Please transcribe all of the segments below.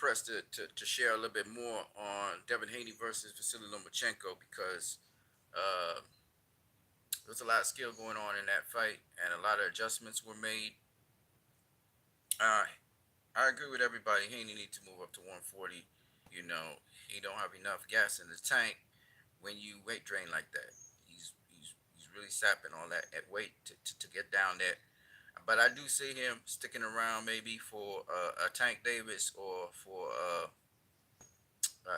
pressed to share a little bit more on Devin Haney versus Vasily Lomachenko because uh, there's a lot of skill going on in that fight, and a lot of adjustments were made. Uh, I agree with everybody. Haney needs to move up to 140. He don't have enough gas in the tank when you weight drain like that. He's really sapping all that at weight to get down there. But I do see him sticking around maybe for a Tank Davis or for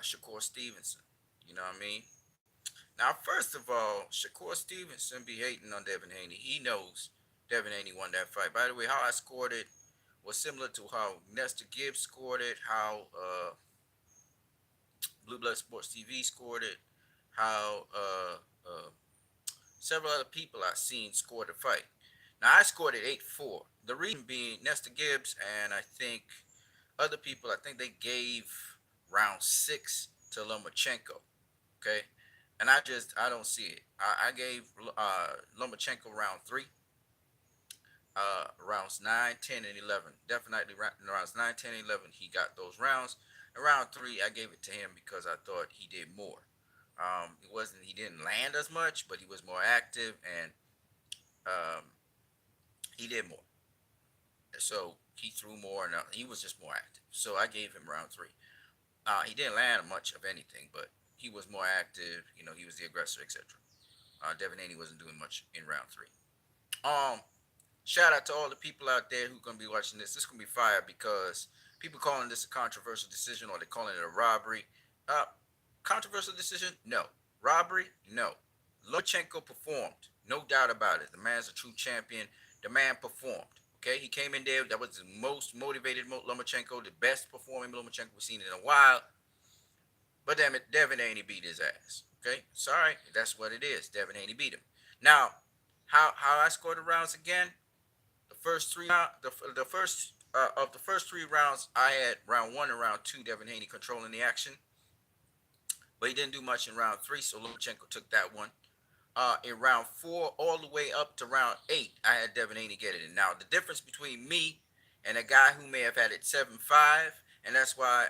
Shakur Stevenson. You know what I mean? Now, first of all, Shakur Stevenson be hating on Devin Haney. He knows Devin Haney won that fight. By the way, how I scored it was similar to how Nestor Gibbs scored it, how Blue Blood Sports TV scored it, how several other people I've seen scored the fight. Now, I scored it 8-4. The reason being Nestor Gibbs and I think other people, I think they gave round 6 to Lomachenko. Okay? And I don't see it. I gave Lomachenko round 3, rounds 9, 10, and 11. Definitely rounds 9, 10, and 11, he got those rounds. And round 3, I gave it to him because I thought he did more. He didn't land as much, but he was more active and um, he did more. So he threw more and he was just more active. So I gave him round 3. He didn't land much of anything, but he was more active. He was the aggressor, etc. Devin Haney wasn't doing much in round 3. Um, Shout out to all the people out there who gonna be watching this. This gonna be fire because people calling this a controversial decision or they're calling it a robbery. Uh, Controversial decision? No. Robbery? No. Lomachenko performed, no doubt about it. The man's a true champion. The man performed. Okay, he came in there. That was the most motivated Lomachenko, the best performing Lomachenko we've seen in a while. But damn it, Devin Haney beat his ass. Okay, sorry, that's what it is. Devin Haney beat him. Now, how I scored the rounds again? The first three, the first of the first 3 rounds, I had round 1 and round 2. Devin Haney controlling the action, but he didn't do much in round 3, so Lomachenko took that one. In round 4, all the way up to round 8, I had Devin Haney get it. And now the difference between me and a guy who may have had it 7-5, and that's why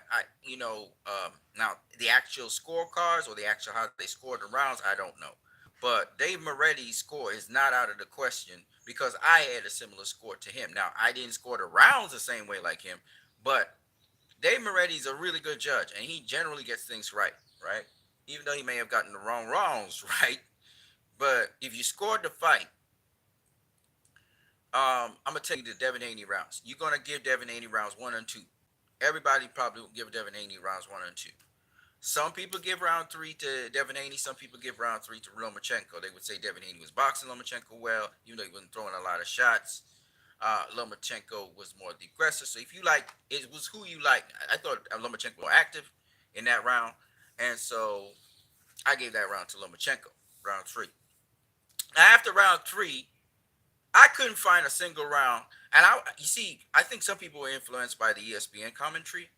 now the actual scorecards or the actual how they scored the rounds, I don't know. But Dave Moretti's score is not out of the question because I had a similar score to him. Now I didn't score the rounds the same way like him, but Dave Moretti's a really good judge, and he generally gets things right, right? Even though he may have gotten the wrong rounds right. But if you scored the fight, I'm gonna tell you the Devin Haney rounds. You're gonna give Devin Haney rounds 1 and 2. Everybody probably will give Devin Haney rounds 1 and 2. Some people give round 3 to Devin Haney. Some people give round 3 to Lomachenko. They would say Devin Haney was boxing Lomachenko well, even though he wasn't throwing a lot of shots. Lomachenko was more the aggressor. So if you like, it was who you like. I thought Lomachenko was active in that round, and so I gave that round to Lomachenko, round 3. After round 3, I couldn't find a single round, and you see, I think some people were influenced by the ESPN commentary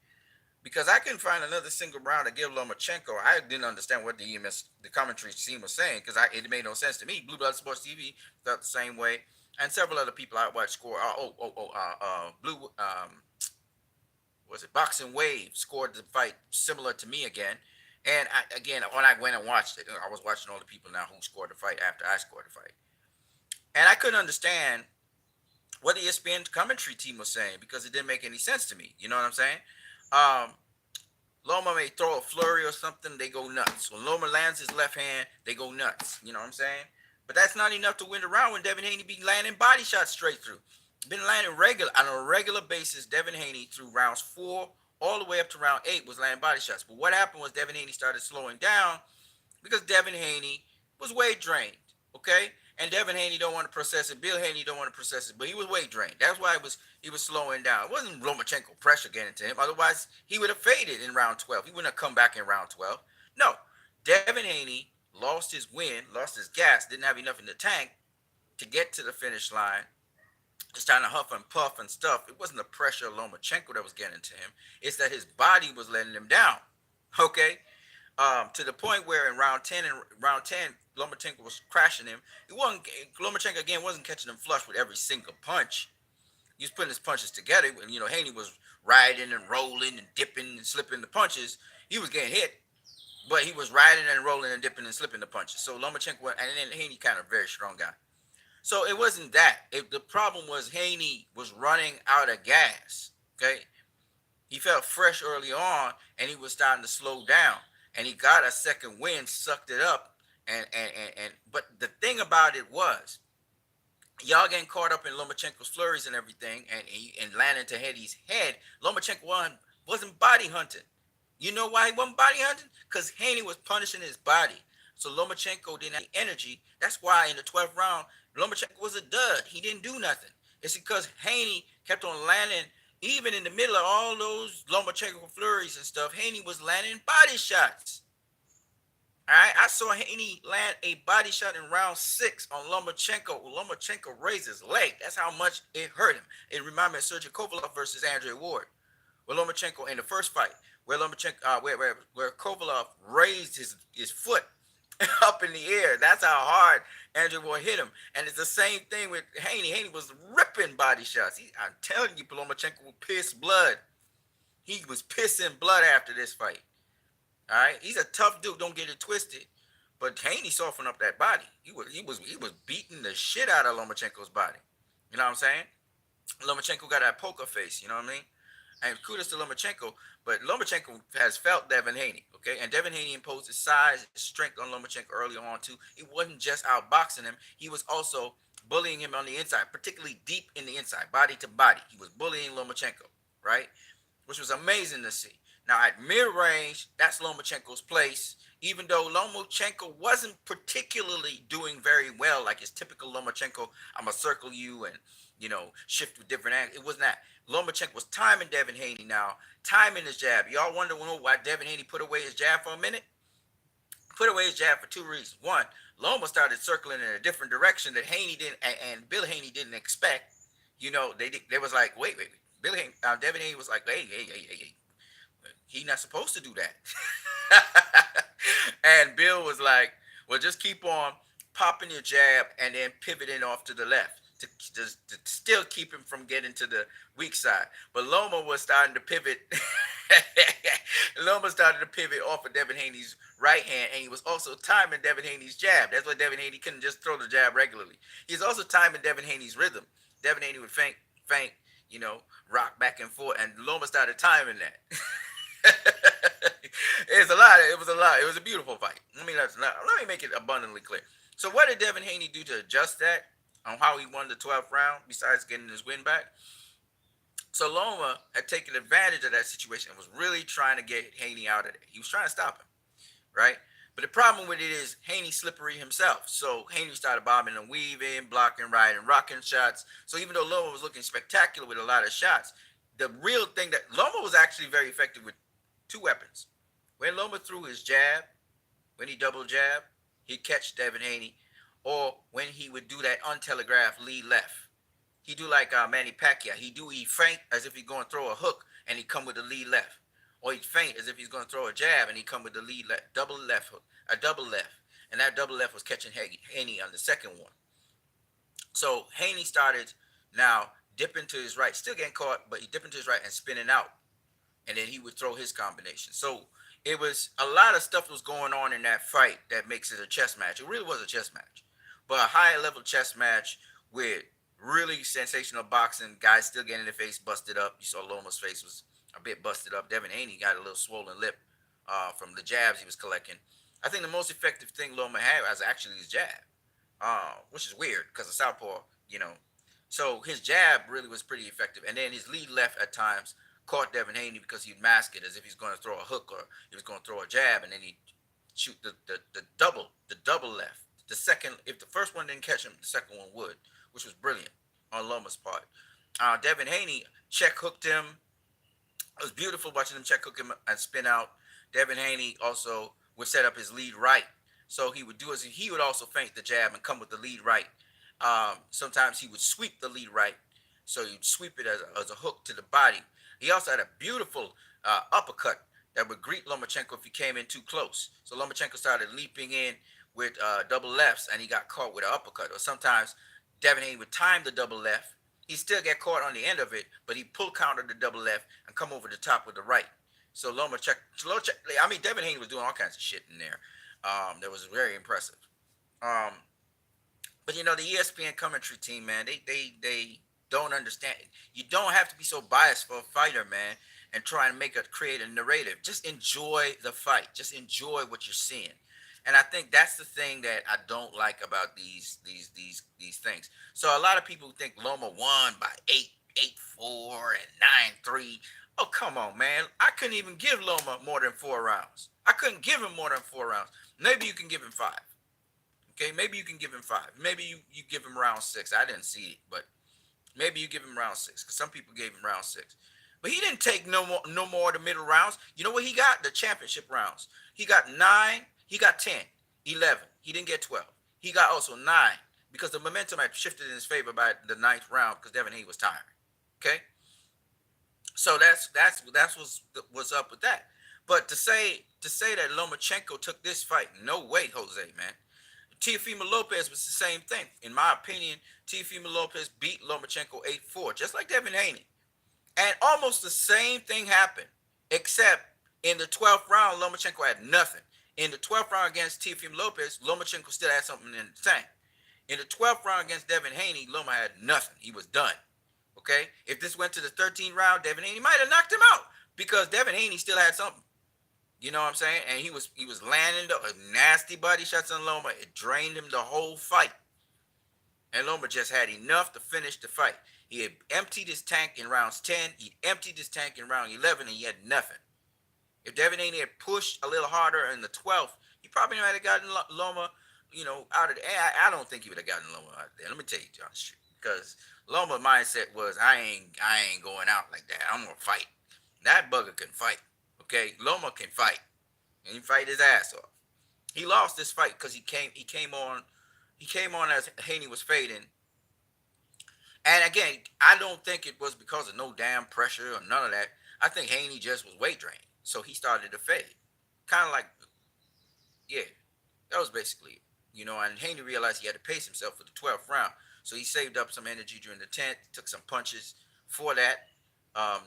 because I couldn't find another single round to give Lomachenko. I didn't understand what the commentary team was saying because it made no sense to me. Blue Blood Sports TV felt the same way, and several other people I watched score. Blue was it Boxing Wave scored the fight similar to me again. And again, when I went and watched it, I was watching all the people now who scored the fight after I scored the fight. And I couldn't understand what the ESPN commentary team was saying because it didn't make any sense to me. You know what I'm saying? Um, Loma may throw a flurry or something, they go nuts. When Loma lands his left hand, they go nuts. You know what I'm saying? But that's not enough to win the round when Devin Haney be landing body shots straight through. Been landing on a regular basis. Devin Haney through rounds 4 all the way up to round 8 was landing body shots. But what happened was Devin Haney started slowing down because Devin Haney was weight drained. Okay? And Devin Haney don't want to process it. Bill Haney don't want to process it, but he was weight drained. That's why he was slowing down. It wasn't Lomachenko pressure getting to him. Otherwise, he would have faded in round 12. He wouldn't have come back in round 12. No. Devin Haney lost his wind, lost his gas, didn't have enough in the tank to get to the finish line. Just trying to huff and puff and stuff. It wasn't the pressure of Lomachenko that was getting to him. It's that his body was letting him down. Okay? To the point where in round 10, Lomachenko was crashing him. Lomachenko again wasn't catching him flush with every single punch. He was putting his punches together. And Haney was riding and rolling and dipping and slipping the punches. He was getting hit, but he was riding and rolling and dipping and slipping the punches. So Lomachenko, and then Haney kind of a very strong guy. So it wasn't that. The problem was Haney was running out of gas. Okay, he felt fresh early on, and he was starting to slow down. And he got a second wind, sucked it up, and. But the thing about it was, y'all getting caught up in Lomachenko's flurries and everything, and landing to Haney's head. Lomachenko wasn't body hunting. You know why he wasn't body hunting? Because Haney was punishing his body. So Lomachenko didn't have the energy. That's why in the 12th round, Lomachenko was a dud. He didn't do nothing. It's because Haney kept on landing, even in the middle of all those Lomachenko flurries and stuff. Haney was landing body shots. All right, I saw Haney land a body shot in round 6 on Lomachenko. Lomachenko raised his leg. That's how much it hurt him. It reminded me of Sergey Kovalev versus Andre Ward. Where Lomachenko in the first fight, where Lomachenko, where Kovalev raised his foot up in the air. That's how hard Andre Ward hit him. And it's the same thing with Haney. Haney was ripping body shots. I'm telling you, Lomachenko pissed blood. He was pissing blood after this fight. All right, he's a tough dude. Don't get it twisted. But Haney softened up that body. He was beating the shit out of Lomachenko's body. You know what I'm saying? Lomachenko got that poker face. You know what I mean? And kudos to Lomachenko. But Lomachenko has felt Devin Haney. Okay, and Devin Haney imposed his size, his strength on Lomachenko early on too. He wasn't just outboxing him. He was also bullying him on the inside, particularly deep in the inside, body to body. He was bullying Lomachenko, right? Which was amazing to see. Now, at mid-range, that's Lomachenko's place, even though Lomachenko wasn't particularly doing very well, like his typical Lomachenko, I'm going to circle you and, shift with different angles. It wasn't that. Lomachenko was timing Devin Haney now, timing his jab. Y'all wonder why Devin Haney put away his jab for a minute? Put away his jab for 2 reasons. One, Loma started circling in a different direction that Haney didn't, and Bill Haney didn't expect. They was like, wait. Bill Haney, Devin Haney was like, hey. He's not supposed to do that. And Bill was like, well, just keep on popping your jab and then pivoting off to the left to still keep him from getting to the weak side. But Loma was starting to pivot. Loma started to pivot off of Devin Haney's right hand, and he was also timing Devin Haney's jab. That's why Devin Haney couldn't just throw the jab regularly. He's also timing Devin Haney's rhythm. Devin Haney would feint, rock back and forth, and Loma started timing that. It was a lot. It was a beautiful fight. Let me make it abundantly clear. So what did Devin Haney do to adjust that on how he won the 12th round besides getting his win back? So Loma had taken advantage of that situation and was really trying to get Haney out of there. He was trying to stop him, right? But the problem with it is Haney's slippery himself. So Haney started bobbing and weaving, blocking, riding, rocking shots. So even though Loma was looking spectacular with a lot of shots, the real thing that Loma was actually very effective with 2 weapons. When Loma threw his jab, when he double jab, he'd catch Devin Haney, or when he would do that untelegraphed lead left. He'd do like Manny Pacquiao. He'd feint as if he's going to throw a hook, and he'd come with the lead left. Or he'd feint as if he's going to throw a jab, and he'd come with the lead left, double left hook, a double left. And that double left was catching Haney on the second one. So Haney started now dipping to his right, still getting caught, but he dipping to his right and spinning out. And then he would throw his combination. So it was a lot of stuff was going on in that fight that makes it a chess match. It really was a chess match, but a higher level chess match with really sensational boxing. Guys still getting their face busted up. You saw Loma's face was a bit busted up. Devin Haney got a little swollen lip from the jabs he was collecting. I think the most effective thing Loma had was actually his jab, which is weird because of southpaw, So his jab really was pretty effective. And then his lead left at times caught Devin Haney because he'd mask it as if he's going to throw a hook or he was going to throw a jab, and then he'd shoot the double left. The second, if the first one didn't catch him, the second one would, which was brilliant on Loma's part. Devin Haney check hooked him. It was beautiful watching him check hook him and spin out. Devin Haney also would set up his lead right. So he would he would also feint the jab and come with the lead right. Sometimes he would sweep the lead right. So you'd sweep it as a hook to the body. He also had a beautiful uppercut that would greet Lomachenko if he came in too close. So Lomachenko started leaping in with double lefts, and he got caught with an uppercut. Or sometimes Devin Haney would time the double left, He still got caught on the end of it, but he pull countered the double left and come over the top with the right. So Loma check, slow check. I mean, Devin Haney was doing all kinds of shit in there. That was very impressive. Um, but you know, the ESPN commentary team, man, they don't understand. You don't have to be so biased for a fighter, man, and try and create a narrative. Just enjoy the fight. Just enjoy what you're seeing. And I think that's the thing that I don't like about these things. So a lot of people think Loma won by 8-4 and 9-3. Oh, come on, man. I couldn't even give Loma more than 4 rounds. I couldn't give him more than 4 rounds. Maybe you can give him five. Okay, maybe you can give him five. Maybe you give him round six. I didn't see it, but maybe you give him round six because some people gave him round six. But he didn't take no more of the middle rounds. You know what he got? The championship rounds. He got 9. He got 10, 11. He didn't get 12. He got also 9 because the momentum had shifted in his favor by the ninth round because Devin Haney was tired. Okay, so that's what's up with that. But to say that Lomachenko took this fight, no way, Jose, man. Teofimo Lopez was the same thing. In my opinion, Teofimo Lopez beat Lomachenko 8-4, just like Devin Haney. And almost the same thing happened, except in the 12th round, Lomachenko had nothing. In the 12th round against Teofimo Lopez, Lomachenko still had something in the tank. In the 12th round against Devin Haney, Loma had nothing. He was done. Okay? If this went to the 13th round, Devin Haney might have knocked him out because Devin Haney still had something. You know what I'm saying? And he was landing the nasty body shots on Loma. It drained him the whole fight. And Loma just had enough to finish the fight. He had emptied his tank in rounds 10. He emptied his tank in round 11, and he had nothing. If Devin Haney had pushed a little harder in the 12th, he probably might have gotten Loma, out of the air. I don't think he would have gotten Loma out of there. Let me tell you, John, because Loma mindset was, I ain't going out like that. I'm gonna fight. That bugger can fight. Okay, Loma can fight, and he fight his ass off. He lost this fight because he came on as Haney was fading. And again, I don't think it was because of no damn pressure or none of that. I think Haney just was weight drained, so he started to fade. Kind of like, yeah, that was basically it. And Haney realized he had to pace himself for the 12th round, so he saved up some energy during the 10th, took some punches for that.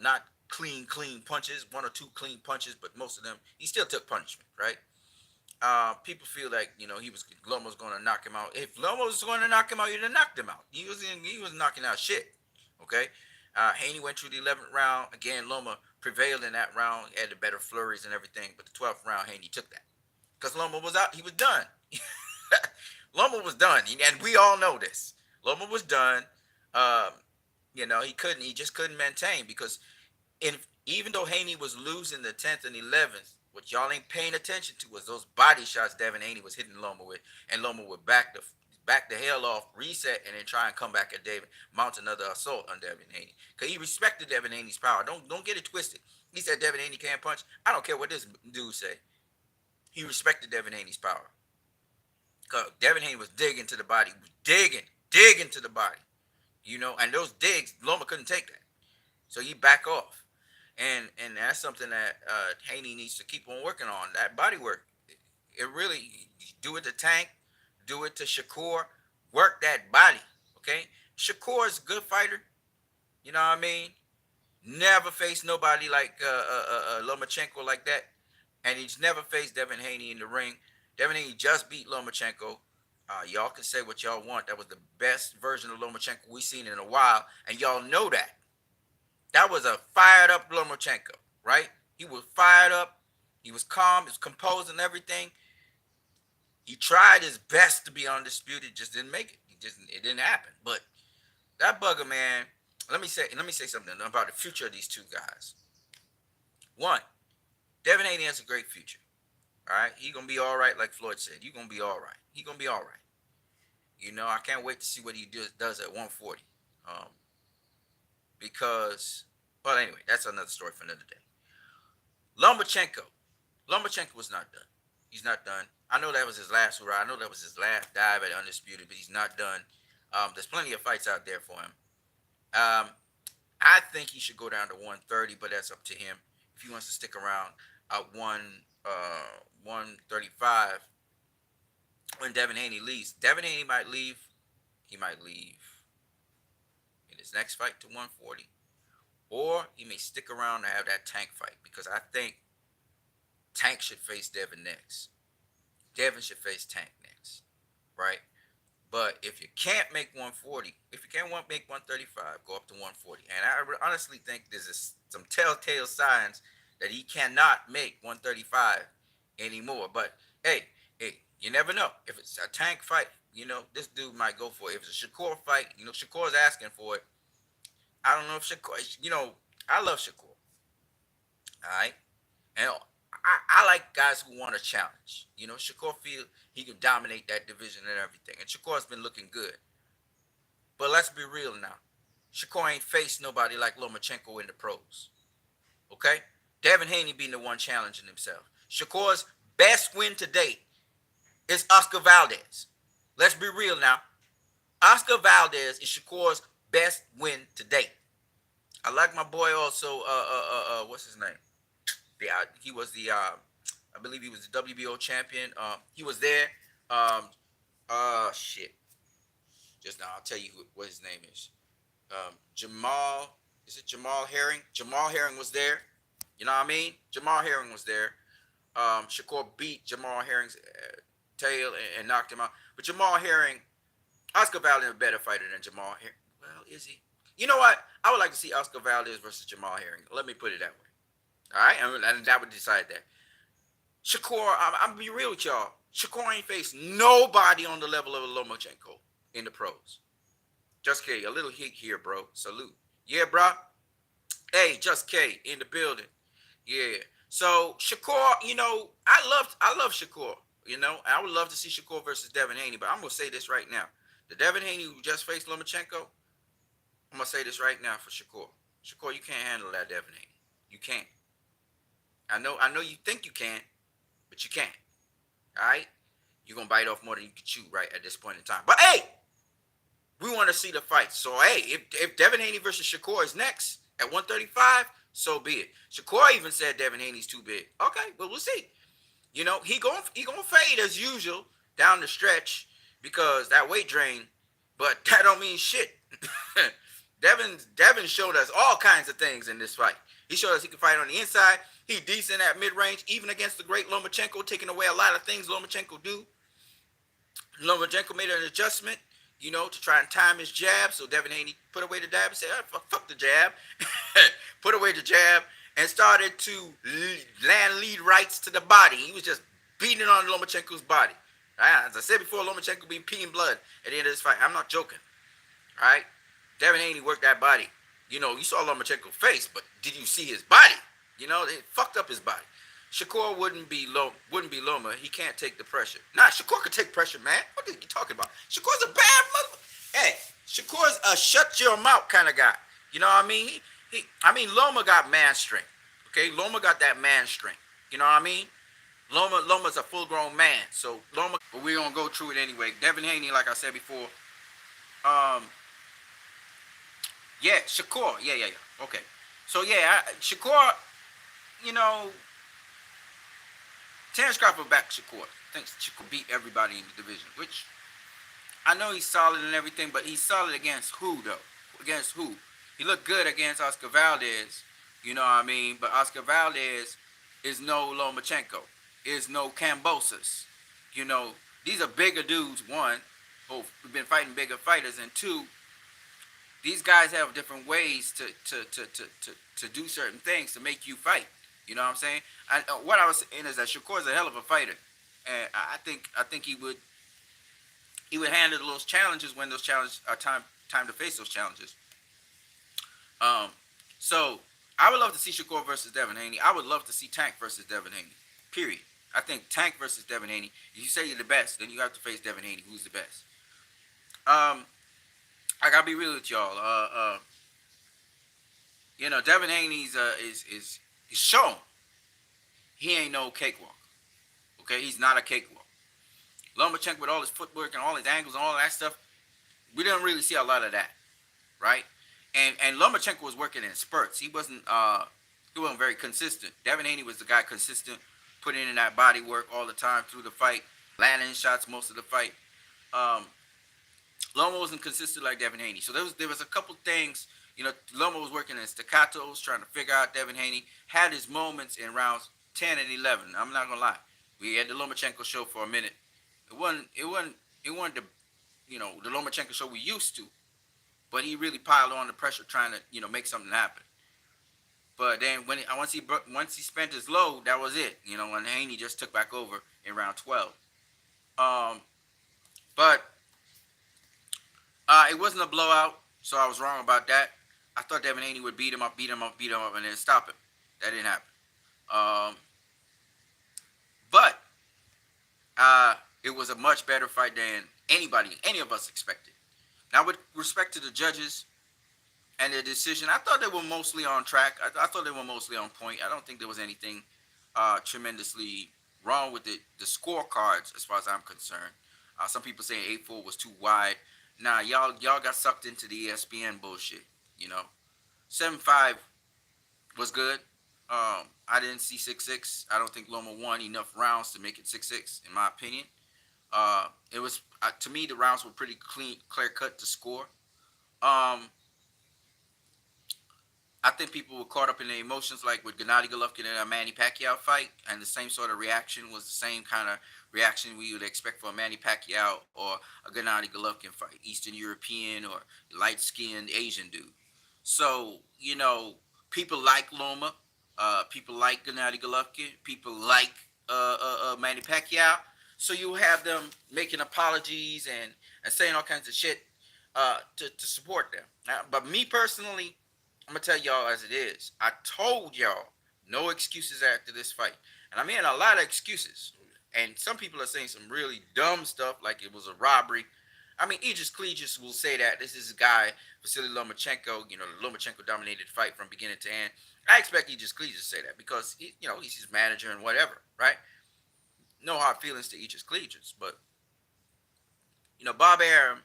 Not clean punches, one or two clean punches, but most of them he still took punishment, right? People feel like Loma was going to knock him out. If Loma was going to knock him out, he'd have knocked him out. He was knocking out shit. Okay, Haney went through the 11th round again. Loma prevailed in that round, had the better flurries and everything. But the 12th round, Haney took that because Loma was out. He was done. Loma was done, and we all know this. Loma was done. Um, he couldn't. He just couldn't maintain because even though Haney was losing the 10th and 11th, what y'all ain't paying attention to was those body shots Devin Haney was hitting Loma with, and Loma would back the hell off, reset, and then try and come back at David, mount another assault on Devin Haney. Because he respected Devin Haney's power. Don't get it twisted. He said Devin Haney can't punch. I don't care what this dude say. He respected Devin Haney's power. Because Devin Haney was digging to the body, digging to the body. And those digs, Loma couldn't take that. So he back off. And that's something that Haney needs to keep on working on. That body work. It really, do it to Tank, do it to Shakur, work that body. Okay, Shakur is a good fighter. You know what I mean? Never faced nobody like Lomachenko like that, and he's never faced Devin Haney in the ring. Devin Haney just beat Lomachenko. Y'all can say what y'all want. That was the best version of Lomachenko we've seen in a while, and y'all know that. That was a fired up Lomachenko, right? He was fired up. He was calm. He was composed and everything. He tried his best to be undisputed, just didn't make it. It didn't happen. But that bugger, man. Let me say something about the future of these two guys. One, Devin Haney has a great future. All right, he gonna be all right, like Floyd said. You gonna be all right. He gonna be all right. I can't wait to see what he does at 140. Because, well, anyway, that's another story for another day. Lomachenko was not done. He's not done. I know that was his last hurrah. I know that was his last dive at Undisputed, but he's not done. There's plenty of fights out there for him. I think he should go down to 130, but that's up to him. If he wants to stick around at 135, when Devin Haney leaves, Devin Haney might leave. He might leave in the his next fight to 140, or he may stick around and have that Tank fight, because I think Tank should face Devin next. Devin should face Tank next, right? But if you can't make 140, if you can't make 135, go up to 140. And I honestly think there's some telltale signs that he cannot make 135 anymore. But hey, you never know. If it's a Tank fight, this dude might go for it. If it's a Shakur fight, Shakur's asking for it. I don't know if Shakur, I love Shakur. All right. And I like guys who want a challenge. Shakur feel he can dominate that division and everything. And Shakur's been looking good. But let's be real now. Shakur ain't faced nobody like Lomachenko in the pros. Okay? Devin Haney being the one challenging himself. Shakur's best win to date is Oscar Valdez. Let's be real now. Oscar Valdez is Shakur's best win to date. I like my boy also, what's his name? He was I believe he was the WBO champion. He was there. Shit. Just now, I'll tell you what his name is. Is it Jamal Herring? Jamal Herring was there. You know what I mean? Jamal Herring was there. Shakur beat Jamal Herring's tail and knocked him out. But Jamal Herring, Oscar Valdez is a better fighter than Jamal Herring. Well, is he? You know what? I would like to see Oscar Valdez versus Jamal Herring. Let me put it that way. All right? And that would decide that. Shakur, I'm going to be real with y'all. Shakur ain't faced nobody on the level of Lomachenko in the pros. Just K, a little heat here, bro. Salute. Yeah, bro. Hey, Just K in the building. Yeah. So Shakur, I love Shakur. I would love to see Shakur versus Devin Haney, but I'm gonna say this right now: the Devin Haney who just faced Lomachenko, I'm gonna say this right now for Shakur. Shakur, you can't handle that Devin Haney. You can't. I know you think you can, but you can't. All right? You're gonna bite off more than you can chew right at this point in time. But hey, we want to see the fight. So hey, if Devin Haney versus Shakur is next at 135, so be it. Shakur even said Devin Haney's too big. Okay, well we'll see. He gonna fade as usual down the stretch because that weight drain, but that don't mean shit. Devin showed us all kinds of things in this fight. He showed us he can fight on the inside. He decent at mid-range, even against the great Lomachenko, taking away a lot of things Lomachenko do. Lomachenko made an adjustment, to try and time his jab. So Devin Haney put away the jab and said, fuck the jab. Put away the jab and started to land lead rights to the body. He was just beating on Lomachenko's body. As I said before, Lomachenko being peeing blood at the end of this fight. I'm not joking. All right? Devin Haney worked that body. You saw Lomachenko's face, but did you see his body? They fucked up his body. Shakur wouldn't be Loma. He can't take the pressure. Nah, Shakur could take pressure, man. What are you talking about? Shakur's a bad mother. Hey, Shakur's a shut your mouth kind of guy. You know what I mean? Loma got man strength. Okay, Loma got that man strength. You know what I mean? Loma's a full-grown man. So Loma, but we're gonna go through it anyway. Devin Haney, like I said before. Yeah, Shakur. Yeah. Okay. So yeah, Shakur. Terrence Crawford back Shakur. Thinks Shakur beat everybody in the division, which I know he's solid and everything, but he's solid against who though? Against who? He looked good against Oscar Valdez, but Oscar Valdez is no Lomachenko, is no Kambosos. These are bigger dudes, one, who've been fighting bigger fighters, and two, these guys have different ways to do certain things to make you fight. You know what I'm saying? What I was saying is that Shakur's a hell of a fighter, and I think he would handle those challenges when those challenges are time to face those challenges. So I would love to see Shakur versus Devin Haney. I would love to see Tank versus Devin Haney. Period. I think Tank versus Devin Haney. If you say you're the best, then you have to face Devin Haney. Who's the best? I gotta be real with y'all. Devin Haney's is shown he ain't no cakewalk. Okay, he's not a cakewalk. Lomachenko with all his footwork and all his angles and all that stuff, we didn't really see a lot of that, right? And Lomachenko was working in spurts. He wasn't very consistent. Devin Haney was the guy consistent, putting in that body work all the time through the fight, landing shots most of the fight. Loma wasn't consistent like Devin Haney. So there was a couple things. Loma was working in staccatos, trying to figure out Devin Haney. Had his moments in rounds 10 and 11. I'm not gonna lie. We had the Lomachenko show for a minute. It wasn't. It wasn't. It wasn't the Lomachenko show we used to. But he really piled on the pressure, trying to make something happen. But then once he spent his load, that was it. And Haney just took back over in round 12. Um, but it wasn't a blowout, so I was wrong about that. I thought Devin Haney would beat him up, and then stop him. That didn't happen. Um, but it was a much better fight than any of us expected. Now, with respect to the judges and their decision, I thought they were mostly on track. I thought they were mostly on point. I don't think there was anything tremendously wrong with the scorecards as far as I'm concerned. Some people saying 8-4 was too wide. Nah, y'all got sucked into the ESPN bullshit. 7-5 was good. I didn't see 6-6. I don't think Loma won enough rounds to make it 6-6, in my opinion. It was to me the rounds were pretty clear cut to score. Um, I think people were caught up in the emotions, like with Gennady Golovkin in a Manny Pacquiao fight, and the same sort of reaction was the same kind of reaction we would expect for a Manny Pacquiao or a Gennady Golovkin fight, Eastern European or light skinned Asian dude. So people like Loma, people like Gennady Golovkin, people like Manny Pacquiao. So you have them making apologies and saying all kinds of shit to support them. But me personally, I'm gonna tell y'all as it is. I told y'all no excuses after this fight, and I'm hearing a lot of excuses. And some people are saying some really dumb stuff, like it was a robbery. I mean, Aegis Clegus will say that this is a guy, Vasily Lomachenko. The Lomachenko dominated fight from beginning to end. I expect Aegis Clegus to say that because he's his manager and whatever, right? No hard feelings to Aegis Clegus, but Bob Arum.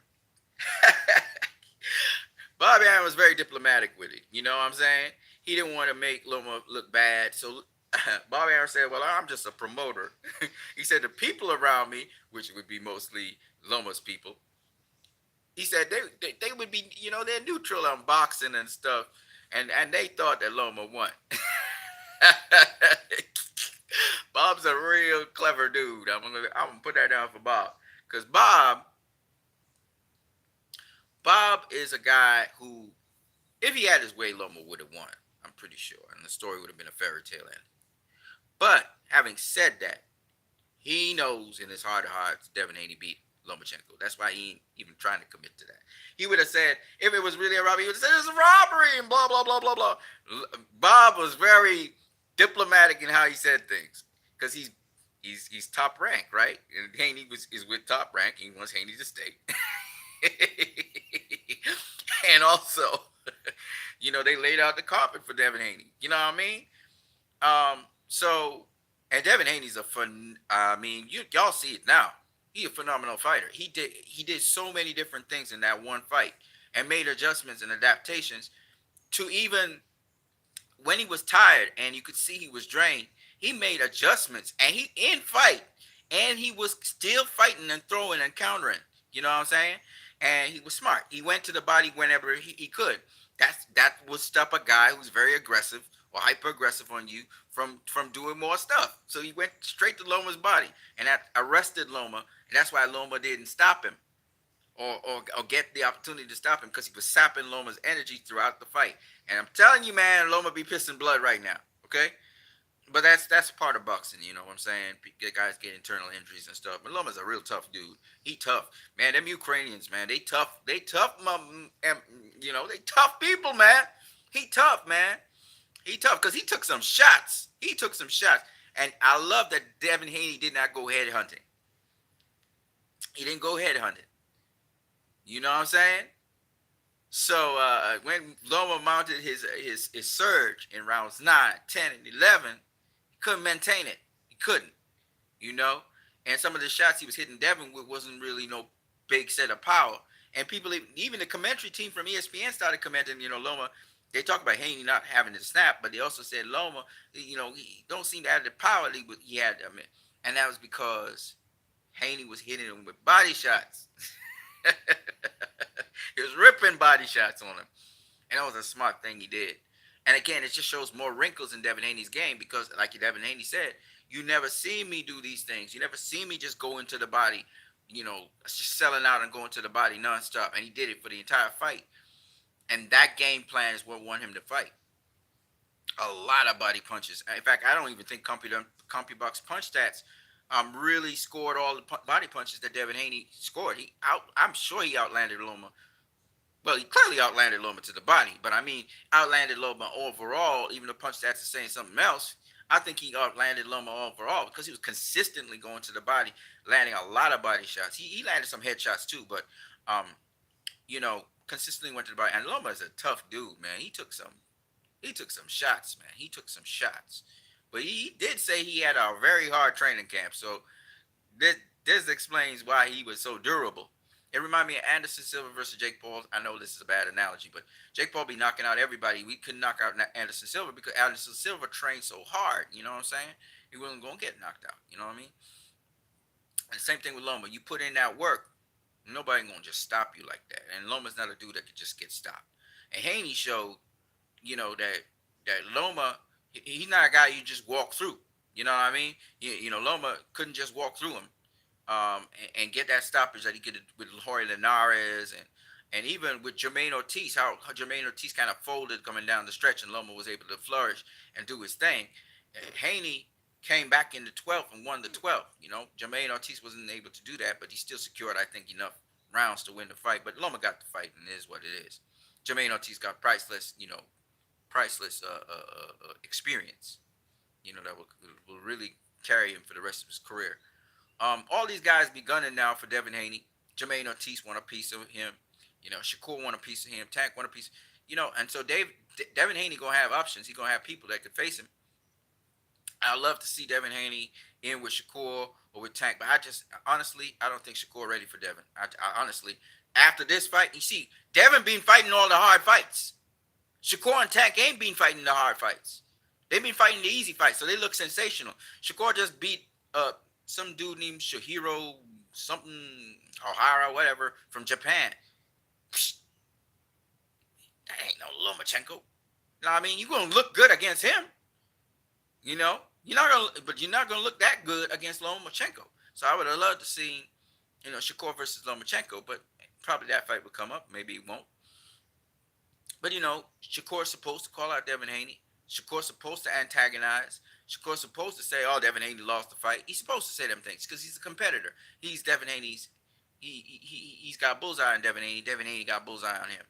Bobby Allen was very diplomatic with it. You know what I'm saying? He didn't want to make Loma look bad. So Bobby Allen said, well, I'm just a promoter. He said the people around me, which would be mostly Loma's people, he said they would be, they're neutral on boxing and stuff. And they thought that Loma won. Bob's a real clever dude. I'm gonna put that down for Bob. Because Bob is a guy who, if he had his way, Loma would have won. I'm pretty sure. And the story would have been a fairy tale ending. But having said that, he knows in his heart of hearts Devin Haney beat Lomachenko. That's why he ain't even trying to commit to that. He would have said, if it was really a robbery, he would have said it's a robbery and blah, blah, blah, blah, blah. Bob was very diplomatic in how he said things. Because he's top rank, right? And Haney is with top rank. He wants Haney to stay. And also, they laid out the carpet for Devin Haney. You know what I mean? And Devin Haney's a fun. I mean, y'all see it now. He's a phenomenal fighter. He did so many different things in that one fight and made adjustments and adaptations to even when he was tired and you could see he was drained. He made adjustments and he in fight and he was still fighting and throwing and countering. You know what I'm saying? And he was smart. He went to the body whenever he could. That would stop a guy who's very aggressive or hyper aggressive on you from doing more stuff. So he went straight to Loma's body, and that arrested Loma, and that's why Loma didn't stop him or get the opportunity to stop him because he was sapping Loma's energy throughout the fight. And I'm telling you, man, Loma be pissing blood right now. Okay. But that's part of boxing, you know what I'm saying? Guys get internal injuries and stuff. But Loma's a real tough dude. He tough. Man, them Ukrainians, man, they tough. They tough, they tough people, man. He tough, man. He tough because he took some shots. And I love that Devin Haney did not go head hunting. He didn't go head hunting. You know what I'm saying? So when Loma mounted his surge in rounds 9, 10, and 11, couldn't maintain it. He couldn't, And some of the shots he was hitting Devin with wasn't really no big set of power. And people, even the commentary team from ESPN started commenting, Loma, they talk about Haney not having the snap, but they also said Loma, he don't seem to have the power he had. And that was because Haney was hitting him with body shots. He was ripping body shots on him. And that was a smart thing he did. And again, it just shows more wrinkles in Devin Haney's game because, like Devin Haney said, you never see me do these things. You never see me just go into the body, just selling out and going to the body nonstop. And he did it for the entire fight. And that game plan is what won him the fight. A lot of body punches. In fact, I don't even think CompuBox punch stats really scored all the body punches that Devin Haney scored. I'm sure he outlanded Loma. Well, he clearly outlanded Loma to the body, but I mean, outlanded Loma overall, even though punch stats are saying something else. I think he outlanded Loma overall because he was consistently going to the body, landing a lot of body shots. He landed some headshots too, but consistently went to the body. And Loma is a tough dude, man. He took some shots, man. He took some shots. But he did say he had a very hard training camp. So this explains why he was so durable. It reminded me of Anderson Silva versus Jake Paul. I know this is a bad analogy, but Jake Paul be knocking out everybody. We couldn't knock out Anderson Silva because Anderson Silva trained so hard. You know what I'm saying? He wasn't going to get knocked out. You know what I mean? And the same thing with Loma. You put in that work, nobody going to just stop you like that. And Loma's not a dude that could just get stopped. And Haney showed, that Loma, he's not a guy you just walk through. You know what I mean? Loma couldn't just walk through him. And get that stoppage that he did with Jorge Linares and even with Jermaine Ortiz, how Jermaine Ortiz kind of folded coming down the stretch and Loma was able to flourish and do his thing. Haney came back in the 12th and won the 12th. Jermaine Ortiz wasn't able to do that, but he still secured, I think, enough rounds to win the fight. But Loma got the fight, and it is what it is. Jermaine Ortiz got priceless experience, that will really carry him for the rest of his career. All these guys be gunning now for Devin Haney. Jermaine Ortiz want a piece of him. Shakur want a piece of him. Tank want a piece. And so Devin Haney gonna have options. He gonna have people that could face him. I love to see Devin Haney in with Shakur or with Tank, but honestly, I don't think Shakur ready for Devin. I honestly, after this fight, you see, Devin been fighting all the hard fights. Shakur and Tank ain't been fighting the hard fights. They've been fighting the easy fights, so they look sensational. Shakur just beat some dude named Shihiro something, Ohara, whatever, from Japan. That ain't no Lomachenko. You know what I mean? You're going to look good against him. You're not gonna look that good against Lomachenko. So I would have loved to see, Shakur versus Lomachenko, but probably that fight would come up. Maybe it won't. But Shakur's supposed to call out Devin Haney. Shakur's supposed to antagonize. Shakur's supposed to say, "Oh, Devin Haney lost the fight." He's supposed to say them things because he's a competitor. He's Devin Haney's. He's got bullseye on Devin Haney. Devin Haney got bullseye on him.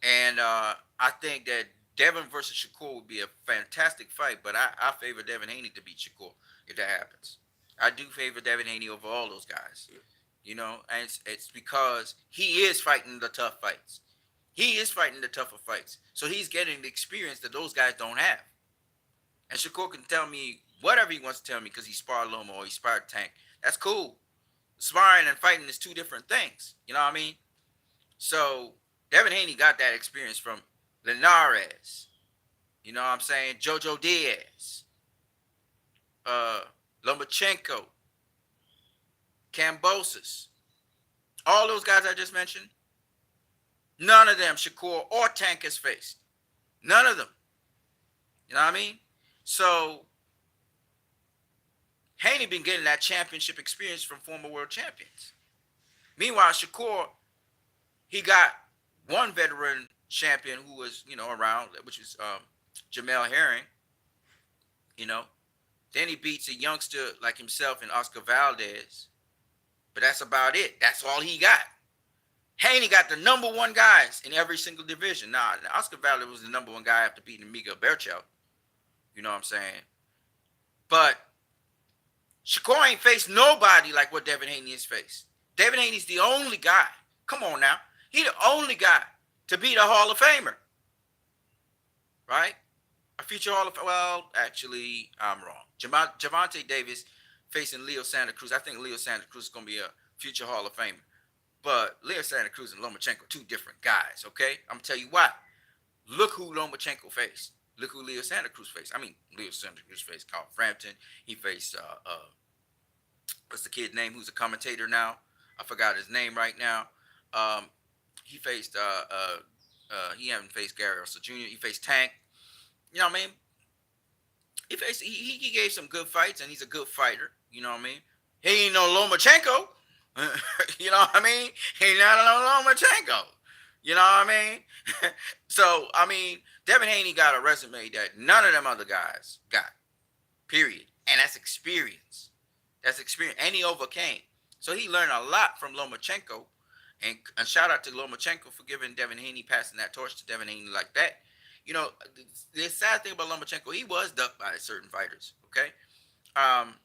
And I think that Devin versus Shakur would be a fantastic fight. But I favor Devin Haney to beat Shakur if that happens. I do favor Devin Haney over all those guys. And it's because he is fighting the tough fights. He is fighting the tougher fights. So he's getting the experience that those guys don't have. And Shakur can tell me whatever he wants to tell me because he sparred Loma or he sparred Tank. That's cool. Sparring and fighting is two different things. You know what I mean? So Devin Haney got that experience from Linares. You know what I'm saying? Jojo Diaz. Lomachenko. Kambosos. All those guys I just mentioned. None of them Shakur or Tank has faced. None of them. You know what I mean? So Haney been getting that championship experience from former world champions. Meanwhile, Shakur, he got one veteran champion who was, around, which is Jamel Herring. Then he beats a youngster like himself in Oscar Valdez. But that's about it. That's all he got. Haney got the number one guys in every single division. Now, Oscar Valdez was the number one guy after beating Miguel Berchelt. You know what I'm saying? But Shakur ain't faced nobody like what Devin Haney has faced. Devin Haney's the only guy. Come on now. He the only guy to beat a Hall of Famer. Right? A future Hall of Famer. Well, actually, I'm wrong. Javante Davis facing Leo Santa Cruz. I think Leo Santa Cruz is going to be a future Hall of Famer. But Leo Santa Cruz and Lomachenko, two different guys, okay? I'm going to tell you why. Look who Lomachenko faced. Look who Leo Santa Cruz faced. Leo Santa Cruz faced Carl Frampton. He faced, what's the kid's name who's a commentator now? I forgot his name right now. Um, he faced he haven't faced Gary Russell Jr. He faced Tank. You know what I mean? He gave some good fights, and he's a good fighter. You know what I mean? He ain't no Lomachenko. You know what I mean? He not no Lomachenko. You know what I mean? So I mean, Devin Haney got a resume that none of them other guys got. Period. And that's experience. That's experience, and he overcame. So he learned a lot from Lomachenko, and shout out to Lomachenko for giving Devin Haney, passing that torch to Devin Haney like that. You know, the sad thing about Lomachenko, he was ducked by certain fighters. Okay, um,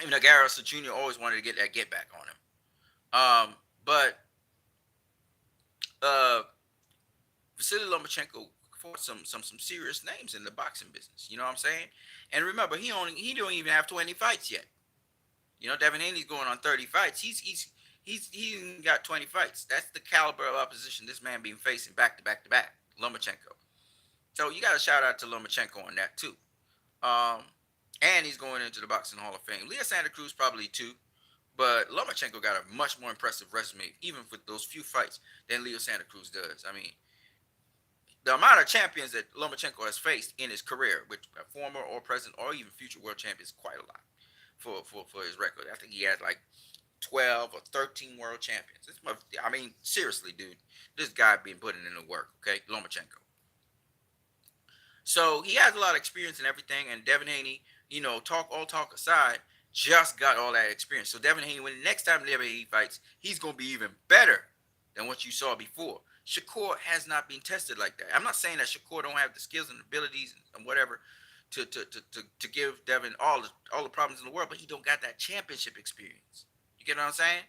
even though Gary Russell Jr. always wanted to get that get back on him. But uh, Vasily Lomachenko fought some serious names in the boxing business. You know what I'm saying? And remember, he don't even have 20 fights yet. You know, Devin Haney's going on 30 fights. He got 20 fights. That's the caliber of opposition this man being facing back to back to back. Lomachenko. So you got to shout out to Lomachenko on that too. Um, and he's going into the Boxing Hall of Fame. Leo Santa Cruz probably too, but Lomachenko got a much more impressive resume, even for those few fights, than Leo Santa Cruz does. I mean, the amount of champions that Lomachenko has faced in his career, with former or present or even future world champions, is quite a lot for his record. I think he had like 12 or 13 world champions. I mean, seriously, dude, this guy been putting in the work. Okay, Lomachenko. So he has a lot of experience and everything. And Devin Haney, you know, all talk aside, just got all that experience. So Devin Haney, when the next time Devin Haney fights, he's gonna be even better than what you saw before. Shakur has not been tested like that. I'm not saying that Shakur don't have the skills and abilities and whatever to give Devin all the problems in the world, but he don't got that championship experience. You get what I'm saying?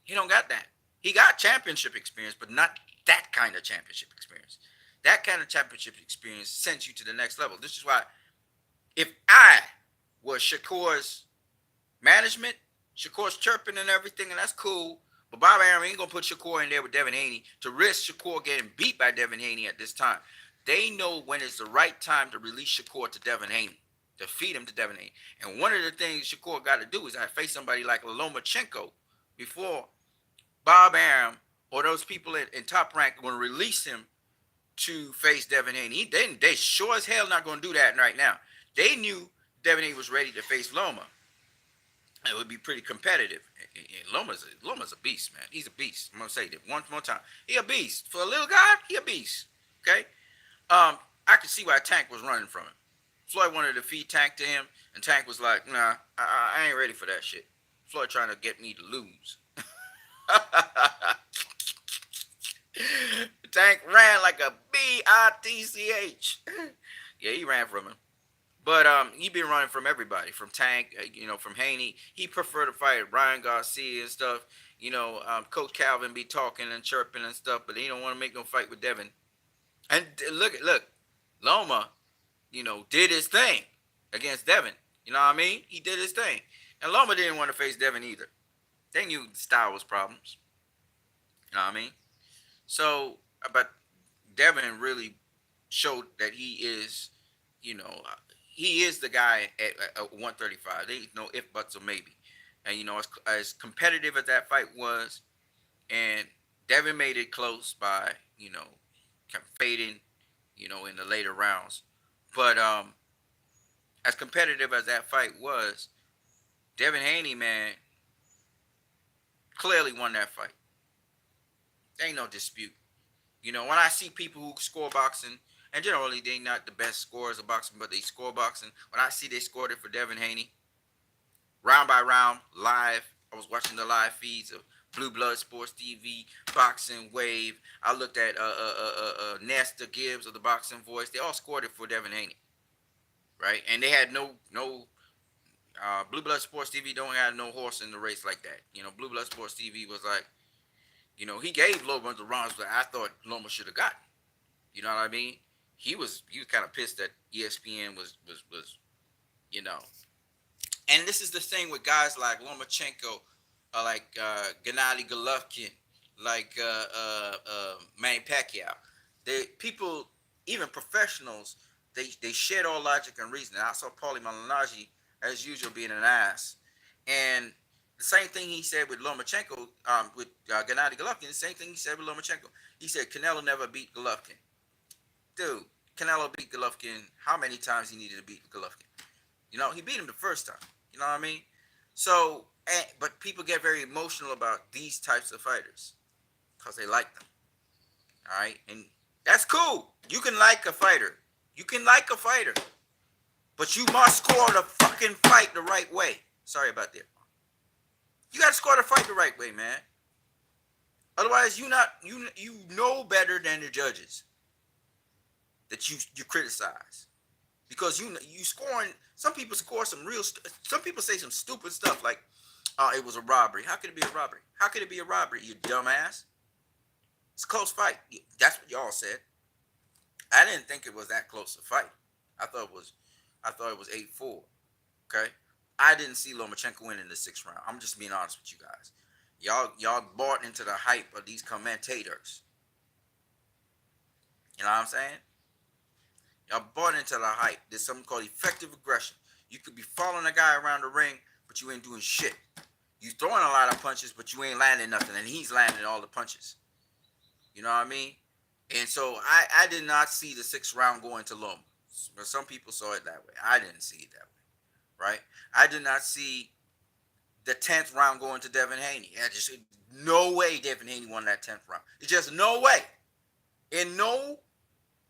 He don't got that. He got championship experience, but not that kind of championship experience. That kind of championship experience sends you to the next level. This is why, if I was Shakur's management, Shakur's chirping and everything, and that's cool. But Bob Arum ain't gonna put Shakur in there with Devin Haney to risk Shakur getting beat by Devin Haney at this time. They know when it's the right time to release Shakur to Devin Haney, to feed him to Devin Haney. And one of the things Shakur got to do is face somebody like Lomachenko before Bob Arum or those people in Top Rank will release him to face Devin Haney. They sure as hell not going to do that right now. They knew Devin Haney was ready to face Loma. It would be pretty competitive. And Loma's a beast, man. He's a beast. I'm going to say that one more time. He a beast. For a little guy, he a beast. Okay? I could see why Tank was running from him. Floyd wanted to feed Tank to him, and Tank was like, nah, I ain't ready for that shit. Floyd trying to get me to lose. Tank ran like a bitch. Yeah, he ran from him. But he been running from everybody, from Tank, from Haney. He preferred to fight Ryan Garcia and stuff. Coach Calvin be talking and chirping and stuff, but he don't want to make no fight with Devin. And look, Loma, did his thing against Devin. You know what I mean? He did his thing. And Loma didn't want to face Devin either. They knew style was problems. You know what I mean? So, but Devin really showed that he is the guy at 135. There ain't no if, buts, or maybe. And, as competitive as that fight was, and Devin made it close by, kind of fading, in the later rounds. But as competitive as that fight was, Devin Haney, man, clearly won that fight. There ain't no dispute. When I see people who score boxing, and generally they not the best scorers of boxing, but they score boxing. When I see they scored it for Devin Haney, round by round, live. I was watching the live feeds of Blue Blood Sports TV, Boxing Wave. I looked at Nesta Gibbs of the Boxing Voice. They all scored it for Devin Haney, right? And they had no Blue Blood Sports TV don't have no horse in the race like that. Blue Blood Sports TV was like, he gave Loma the rounds that I thought Loma should have gotten. You know what I mean? He was kind of pissed that ESPN was. And this is the thing with guys like Lomachenko, like Gennady Golovkin, like Manny Pacquiao. People, even professionals, they shed all logic and reason. I saw Paulie Malignaggi, as usual, being an ass. And The same thing he said with Lomachenko, with Gennady Golovkin. The same thing he said with Lomachenko. He said Canelo never beat Golovkin. Dude, Canelo beat Golovkin. How many times he needed to beat Golovkin? He beat him the first time. You know what I mean? So, but people get very emotional about these types of fighters because they like them. All right, and that's cool. You can like a fighter. You can like a fighter, but you must score the fucking fight the right way. Sorry about that. You got to score the fight the right way, man. Otherwise, you know better than the judges that you criticize, because you scoring. Some people score some real. Some people say some stupid stuff like, "Oh, it was a robbery." How could it be a robbery? How could it be a robbery? You dumbass. It's a close fight. That's what y'all said. I didn't think it was that close a fight. I thought it was. I thought it was 8-4. Okay. I didn't see Lomachenko win in the 6th round. I'm just being honest with you guys. Y'all bought into the hype of these commentators. You know what I'm saying? Y'all bought into the hype. There's something called effective aggression. You could be following a guy around the ring, but you ain't doing shit. You throwing a lot of punches, but you ain't landing nothing, and he's landing all the punches. You know what I mean? And so I did not see the 6th round going to Loma. But some people saw it that way. I didn't see it that way. Right? I did not see the 10th round going to Devin Haney. Just no way Devin Haney won that 10th round. It's just no way. In no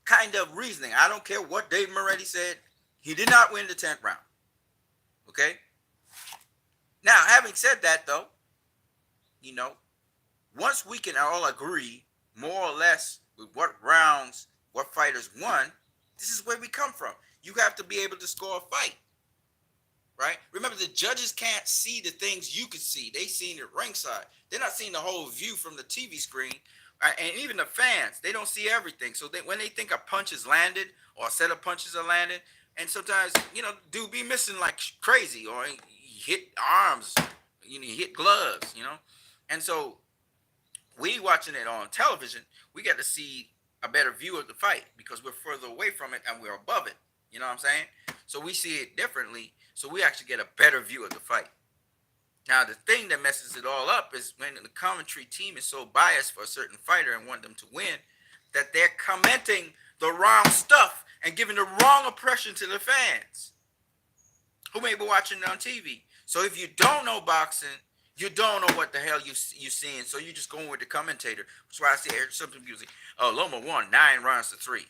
kind of reasoning. I don't care what Dave Moretti said. He did not win the 10th round. Okay? Now, having said that, though, once we can all agree more or less with what rounds, what fighters won, this is where we come from. You have to be able to score a fight. Right? Remember, the judges can't see the things you could see. They seen it ringside. They're not seeing the whole view from the TV screen. Right? And even the fans, they don't see everything. So when they think a punch is landed or a set of punches are landed, and sometimes, dude be missing like crazy, or he hit arms, he hit gloves, And so we watching it on television, we get to see a better view of the fight because we're further away from it and we're above it. You know what I'm saying? So we see it differently. So we actually get a better view of the fight. Now, the thing that messes it all up is when the commentary team is so biased for a certain fighter and want them to win, that they're commenting the wrong stuff and giving the wrong impression to the fans who may be watching it on TV. So if you don't know boxing, you don't know what the hell you're seeing. So you're just going with the commentator. That's why I see some people say, "Oh, Loma won 9 rounds to 3.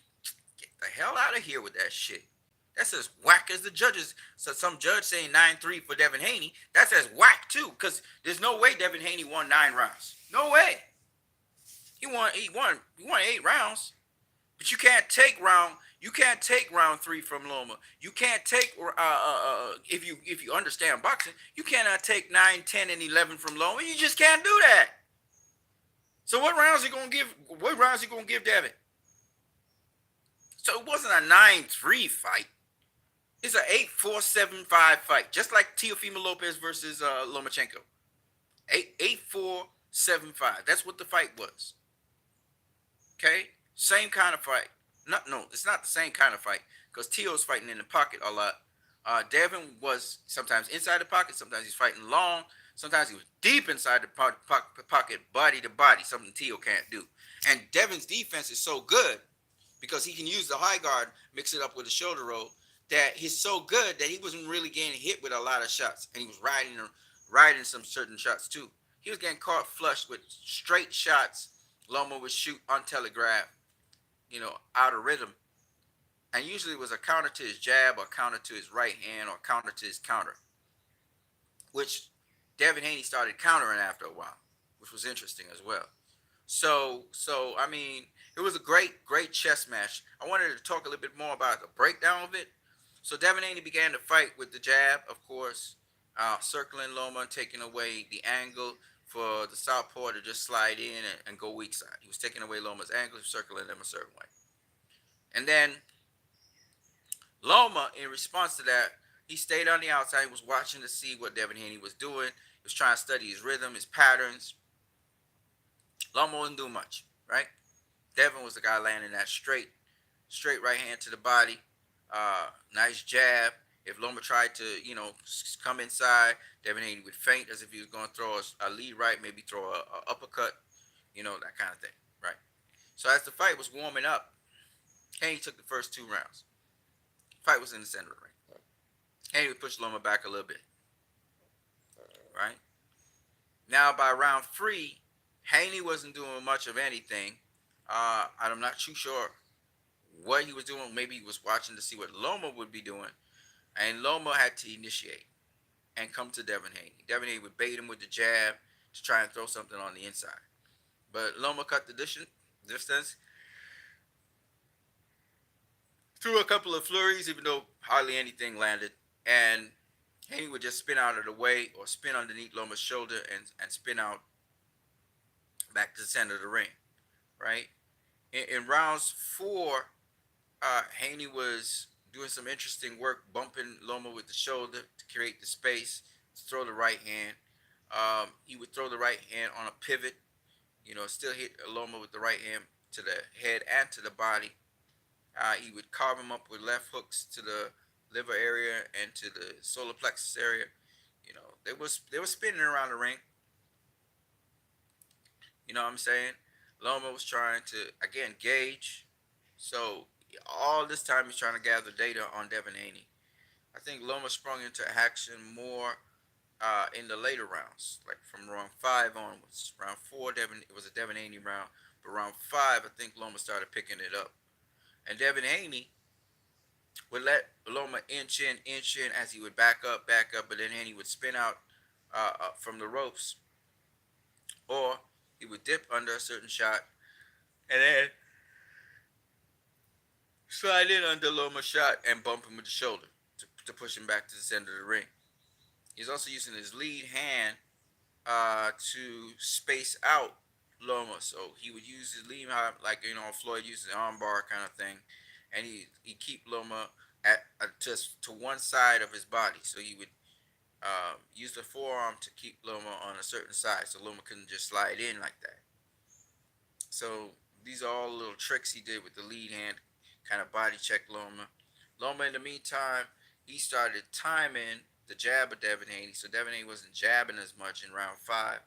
Get the hell out of here with that shit. That's as whack as the judges. So some judge saying 9-3 for Devin Haney, that's as whack too, because there's no way Devin Haney won 9 rounds. No way. He won 8 rounds. But you can't take round 3 from Loma. You can't take if you understand boxing, you cannot take 9, 10, and 11 from Loma. You just can't do that. So what rounds he gonna give Devin? So it wasn't a 9-3 fight. It's an 8-4-7-5 fight, just like Teofimo Lopez versus Lomachenko. 8-4-7-5. That's what the fight was. Okay, same kind of fight. No, it's not the same kind of fight because Teo's fighting in the pocket a lot. Devin was sometimes inside the pocket, sometimes he's fighting long, sometimes he was deep inside the pocket, body to body, something Teo can't do. And Devin's defense is so good because he can use the high guard, mix it up with the shoulder roll, that he's so good that he wasn't really getting hit with a lot of shots, and he was riding some certain shots too. He was getting caught flush with straight shots. Loma would shoot untelegraphed, out of rhythm, and usually it was a counter to his jab or counter to his right hand or counter to his counter, which Devin Haney started countering after a while, which was interesting as well. So I mean, it was a great chess match. I wanted to talk a little bit more about the breakdown of it. So Devin Haney began to fight with the jab, of course, circling Loma, taking away the angle for the southpaw to just slide in and go weak side. He was taking away Loma's angle, circling them a certain way. And then Loma, in response to that, he stayed on the outside. He was watching to see what Devin Haney was doing. He was trying to study his rhythm, his patterns. Loma wouldn't do much, right? Devin was the guy landing that straight right hand to the body. Nice jab. If Loma tried to, come inside, Devin Haney would feint as if he was going to throw a lead right, maybe throw a uppercut, that kind of thing, right? So as the fight was warming up, Haney took the first 2 rounds. Fight was in the center of the ring. Haney would push Loma back a little bit, right? Now by round 3, Haney wasn't doing much of anything. I'm not too sure what he was doing. Maybe he was watching to see what Loma would be doing, and Loma had to initiate and come to Devin Haney. Devin Haney would bait him with the jab to try and throw something on the inside. But Loma cut the distance, threw a couple of flurries, even though hardly anything landed. And Haney would just spin out of the way or spin underneath Loma's shoulder and spin out back to the center of the ring, right? In rounds 4, Haney was doing some interesting work, bumping Loma with the shoulder to create the space, to throw the right hand. He would throw the right hand on a pivot, still hit Loma with the right hand to the head and to the body. He would carve him up with left hooks to the liver area and to the solar plexus area. They were spinning around the ring. You know what I'm saying? Loma was trying to again gauge. So all this time he's trying to gather data on Devin Haney. I think Loma sprung into action more in the later rounds, like from round 5 onwards. Round 4, it was a Devin Haney round, but round 5, I think Loma started picking it up, and Devin Haney would let Loma inch in as he would back up, but then Haney would spin out from the ropes, or he would dip under a certain shot, and then slide in under Loma's shot and bump him with the shoulder to push him back to the center of the ring. He's also using his lead hand to space out Loma. So he would use his lead hand, like Floyd uses the arm bar kind of thing, and he keep Loma at just to one side of his body. So he would use the forearm to keep Loma on a certain side, so Loma couldn't just slide in like that. So these are all little tricks he did with the lead hand, kind of body check Loma. Loma, in the meantime, he started timing the jab of Devin Haney. So Devin Haney wasn't jabbing as much in round 5.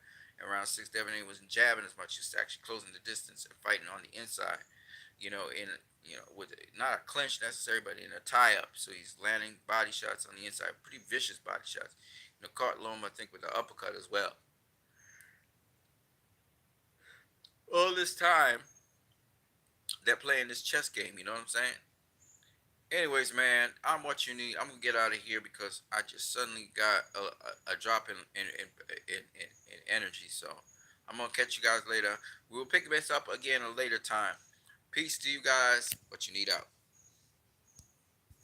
In round 6, Devin Haney wasn't jabbing as much. He was actually closing the distance and fighting on the inside. With not a clinch necessary, but in a tie up. So he's landing body shots on the inside, pretty vicious body shots. Caught Loma, I think, with an uppercut as well. All this time, they're playing this chess game. You know what I'm saying? Anyways, man, I'm what you need. I'm gonna get out of here because I just suddenly got a drop in energy. So I'm gonna catch you guys later. We will pick this up again a later time. Peace to you guys. What you need out.